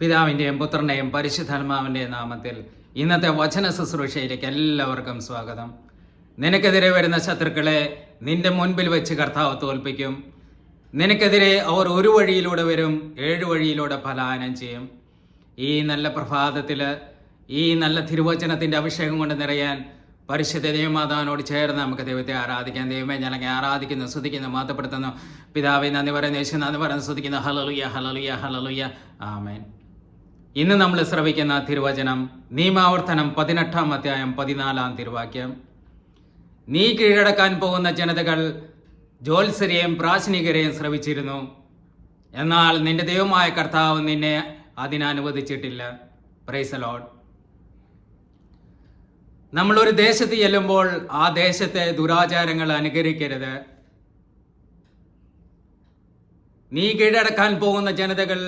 പിതാവിൻ്റെയും പുത്രൻ്റെയും പരിശുദ്ധാത്മാവിൻ്റെയും നാമത്തിൽ ഇന്നത്തെ വചന ശുശ്രൂഷയിലേക്ക് എല്ലാവർക്കും സ്വാഗതം. നിനക്കെതിരെ വരുന്ന ശത്രുക്കളെ നിന്റെ മുൻപിൽ വെച്ച് കർത്താവ് തോൽപ്പിക്കും. നിനക്കെതിരെ അവർ ഒരു വഴിയിലൂടെ വരും, 7 വഴിയിലൂടെ പലായനം ചെയ്യും. ഈ നല്ല പ്രഭാതത്തിൽ ഈ നല്ല തിരുവചനത്തിൻ്റെ അഭിഷേകം കൊണ്ട് നിറയാൻ പരിശുദ്ധ ദൈവമാതാവിനോട് ചേർന്ന് നമുക്ക് ദൈവത്തെ ആരാധിക്കാം. ദൈവമേ, ഞങ്ങളെ ആരാധിക്കുന്നു, സ്തുതിക്കുന്നു, മാതപ്പെടുത്തുന്നു. പിതാവേ നന്ദി പറയുന്നു, യേശു നന്ദി പറയുന്നു, സ്തുതിക്കുന്നു. ഹല്ലേലൂയ, ഹല്ലേലൂയ, ഹല്ലേലൂയ, ആമേൻ. ഇന്ന് നമ്മൾ ശ്രവിക്കുന്ന തിരുവചനം നിയമാവർത്തനം 18-ാം അധ്യായം 14-ാം തിരുവാക്യം. നീ കീഴടക്കാൻ പോകുന്ന ജനതകൾ ജ്യോത്സ്യരെയും പ്രാശനികരെയും ശ്രവിച്ചിരുന്നു, എന്നാൽ നിന്റെ ദൈവമായ കർത്താവ് നിന്നെ അതിനനുവദിച്ചിട്ടില്ല. Praise the Lord. നമ്മളൊരു ദേശത്ത് ചെല്ലുമ്പോൾ ആ ദേശത്തെ ദുരാചാരങ്ങൾ അനുകരിക്കരുത്. നീ കീഴടക്കാൻ പോകുന്ന ജനതകൾ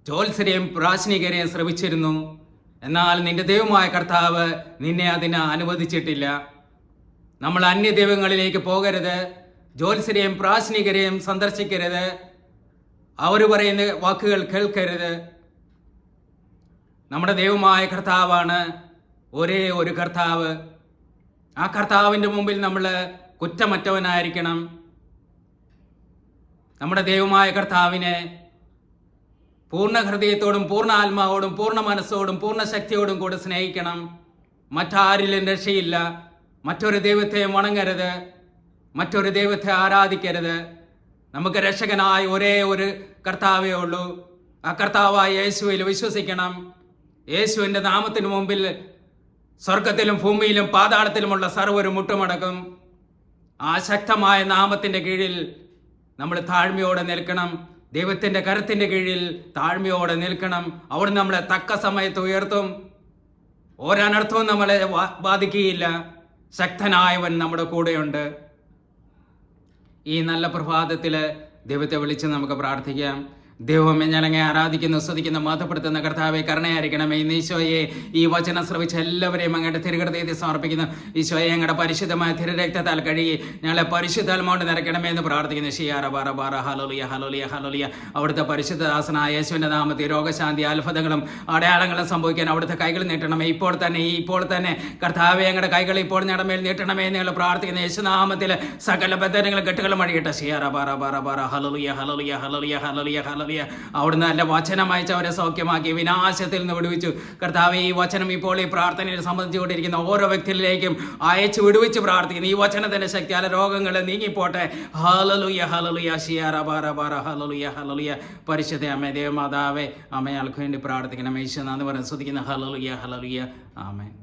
ജ്യോത്സ്യരെയും പ്രാശനികരെയും ശ്രവിച്ചിരുന്നു, എന്നാൽ നിന്റെ ദൈവമായ കർത്താവ് നിന്നെ അതിന് അനുവദിച്ചിട്ടില്ല. നമ്മൾ അന്യദൈവങ്ങളിലേക്ക് പോകരുത്, ജ്യോത്സ്യരെയും പ്രാശനികരെയും സന്ദർശിക്കരുത്, അവർ പറയുന്ന വാക്കുകൾ കേൾക്കരുത്. നമ്മുടെ ദൈവമായ കർത്താവാണ് ഒരേ ഒരു കർത്താവ്. ആ കർത്താവിൻ്റെ മുമ്പിൽ നമ്മൾ കുറ്റമറ്റവനായിരിക്കണം. നമ്മുടെ ദൈവമായ കർത്താവിനെ പൂർണ്ണ ഹൃദയത്തോടും പൂർണ്ണ ആത്മാവോടും പൂർണ്ണ മനസ്സോടും പൂർണ്ണ ശക്തിയോടും കൂടെ സ്നേഹിക്കണം. മറ്റാരിലും രക്ഷയില്ല. മറ്റൊരു ദൈവത്തെ വണങ്ങരുത്, മറ്റൊരു ദൈവത്തെ ആരാധിക്കരുത്. നമുക്ക് രക്ഷകനായ ഒരേ ഒരു കർത്താവേ ഉള്ളൂ. ആ കർത്താവായ യേശുവിൽ വിശ്വസിക്കണം. യേശുവിൻ്റെ നാമത്തിന് മുമ്പിൽ സ്വർഗത്തിലും ഭൂമിയിലും പാതാളത്തിലുമുള്ള സർവ്വരും മുട്ടുമടക്കും. ആ ശക്തമായ നാമത്തിൻ്റെ കീഴിൽ നമ്മൾ താഴ്മയോടെ നിൽക്കണം. ദൈവത്തിൻ്റെ കരത്തിൻ്റെ കീഴിൽ താഴ്മയോടെ നിൽക്കണം. അവിടെ നമ്മളെ തക്ക സമയത്ത് ഉയർത്തും. ഒരനർത്ഥവും നമ്മളെ ബാധിക്കുകയില്ല. ശക്തനായവൻ നമ്മുടെ കൂടെയുണ്ട്. ഈ നല്ല പ്രഭാതത്തിൽ ദൈവത്തെ വിളിച്ച് നമുക്ക് പ്രാർത്ഥിക്കാം. ദൈവമേ, ഞങ്ങളെ ആരാധിക്കുന്നു, സ്തുതിക്കുന്നു, മാതപ്പെടുത്തുന്ന കർത്താവെ കരുണയായിരിക്കണമേ. ഇന്ന് ഈശോയെ ഈ വചനം ശ്രവിച്ച എല്ലാവരെയും അങ്ങയുടെ തിരുഹൃദയത്തിൽ സമർപ്പിക്കുന്നു. ഈശോയെ ഞങ്ങളുടെ പരിശുദ്ധമായ തിരുരക്തത്താൽ കഴുകി ഞങ്ങളെ പരിശുദ്ധാത്മാവോട് നിറയ്ക്കണമേ എന്ന് പ്രാർത്ഥിക്കുന്നു. ഷിയാറ ബാറ ബാറ ഹല്ലേലൂയ, ഹല്ലേലൂയ, ഹല്ലേലൂയ. അവിടുത്തെ പരിശുദ്ധദാസനായ യേശുവിൻ്റെ നാമത്തിൽ രോഗശാന്തി അത്ഭുതങ്ങളും അടയാളങ്ങളും സംഭവിക്കാൻ അവിടുത്തെ കൈകൾ നീട്ടണമേ. ഇപ്പോൾ തന്നെ കർത്താവെ ഞങ്ങളുടെ കൈകൾ ഇപ്പോൾ ഞങ്ങളുടെ മേൽ നീട്ടണമേ എന്ന് ഞങ്ങൾ പ്രാർത്ഥിക്കുന്നു. യേശുനാമത്തിൽ സകല ബന്ധനങ്ങളും കെട്ടുകളും അഴിയട്ടെ. ഷിയാറ ബാറ ബാറ ബാറ ഹല്ലേലൂയ, ഹല്ലേലൂയ, ഹല്ലേലൂയ, ഹല്ലേലൂയ, ഹല്ലേലൂയ. അവിടുന്ന് നല്ല വചനം അയച്ച് അവരെ സൗഖ്യമാക്കി വിനാശത്തിൽ നിന്ന് വിടുവിച്ചു. കർത്താവേ, ഈ വചനം ഇപ്പോൾ ഈ പ്രാർത്ഥനയിൽ സംബന്ധിച്ചുകൊണ്ടിരിക്കുന്ന ഓരോ വ്യക്തിയിലേക്കും അയച്ച് വിടുവിച്ച് പ്രാർത്ഥിക്കുന്നു. ഈ വചനത്തിന്റെ ശക്തിയാല രോഗങ്ങൾ നീങ്ങിപ്പോട്ടെ. ഹല്ലേലൂയ, ഹല്ലേലൂയ, ശിയാറ ബാറ ബാറ ഹല്ലേലൂയ, ഹല്ലേലൂയ. പരിശുദ്ധ അമ്മേ, ദേവമാതാവേ, അമ്മയാൾക്ക് വേണ്ടി പ്രാർത്ഥിക്കണം. യേശു നന്ദി പറഞ്ഞ് സ്തുതിക്കുന്നു. ഹല്ലേലൂയ, ഹല്ലേലൂയ, ആമേൻ.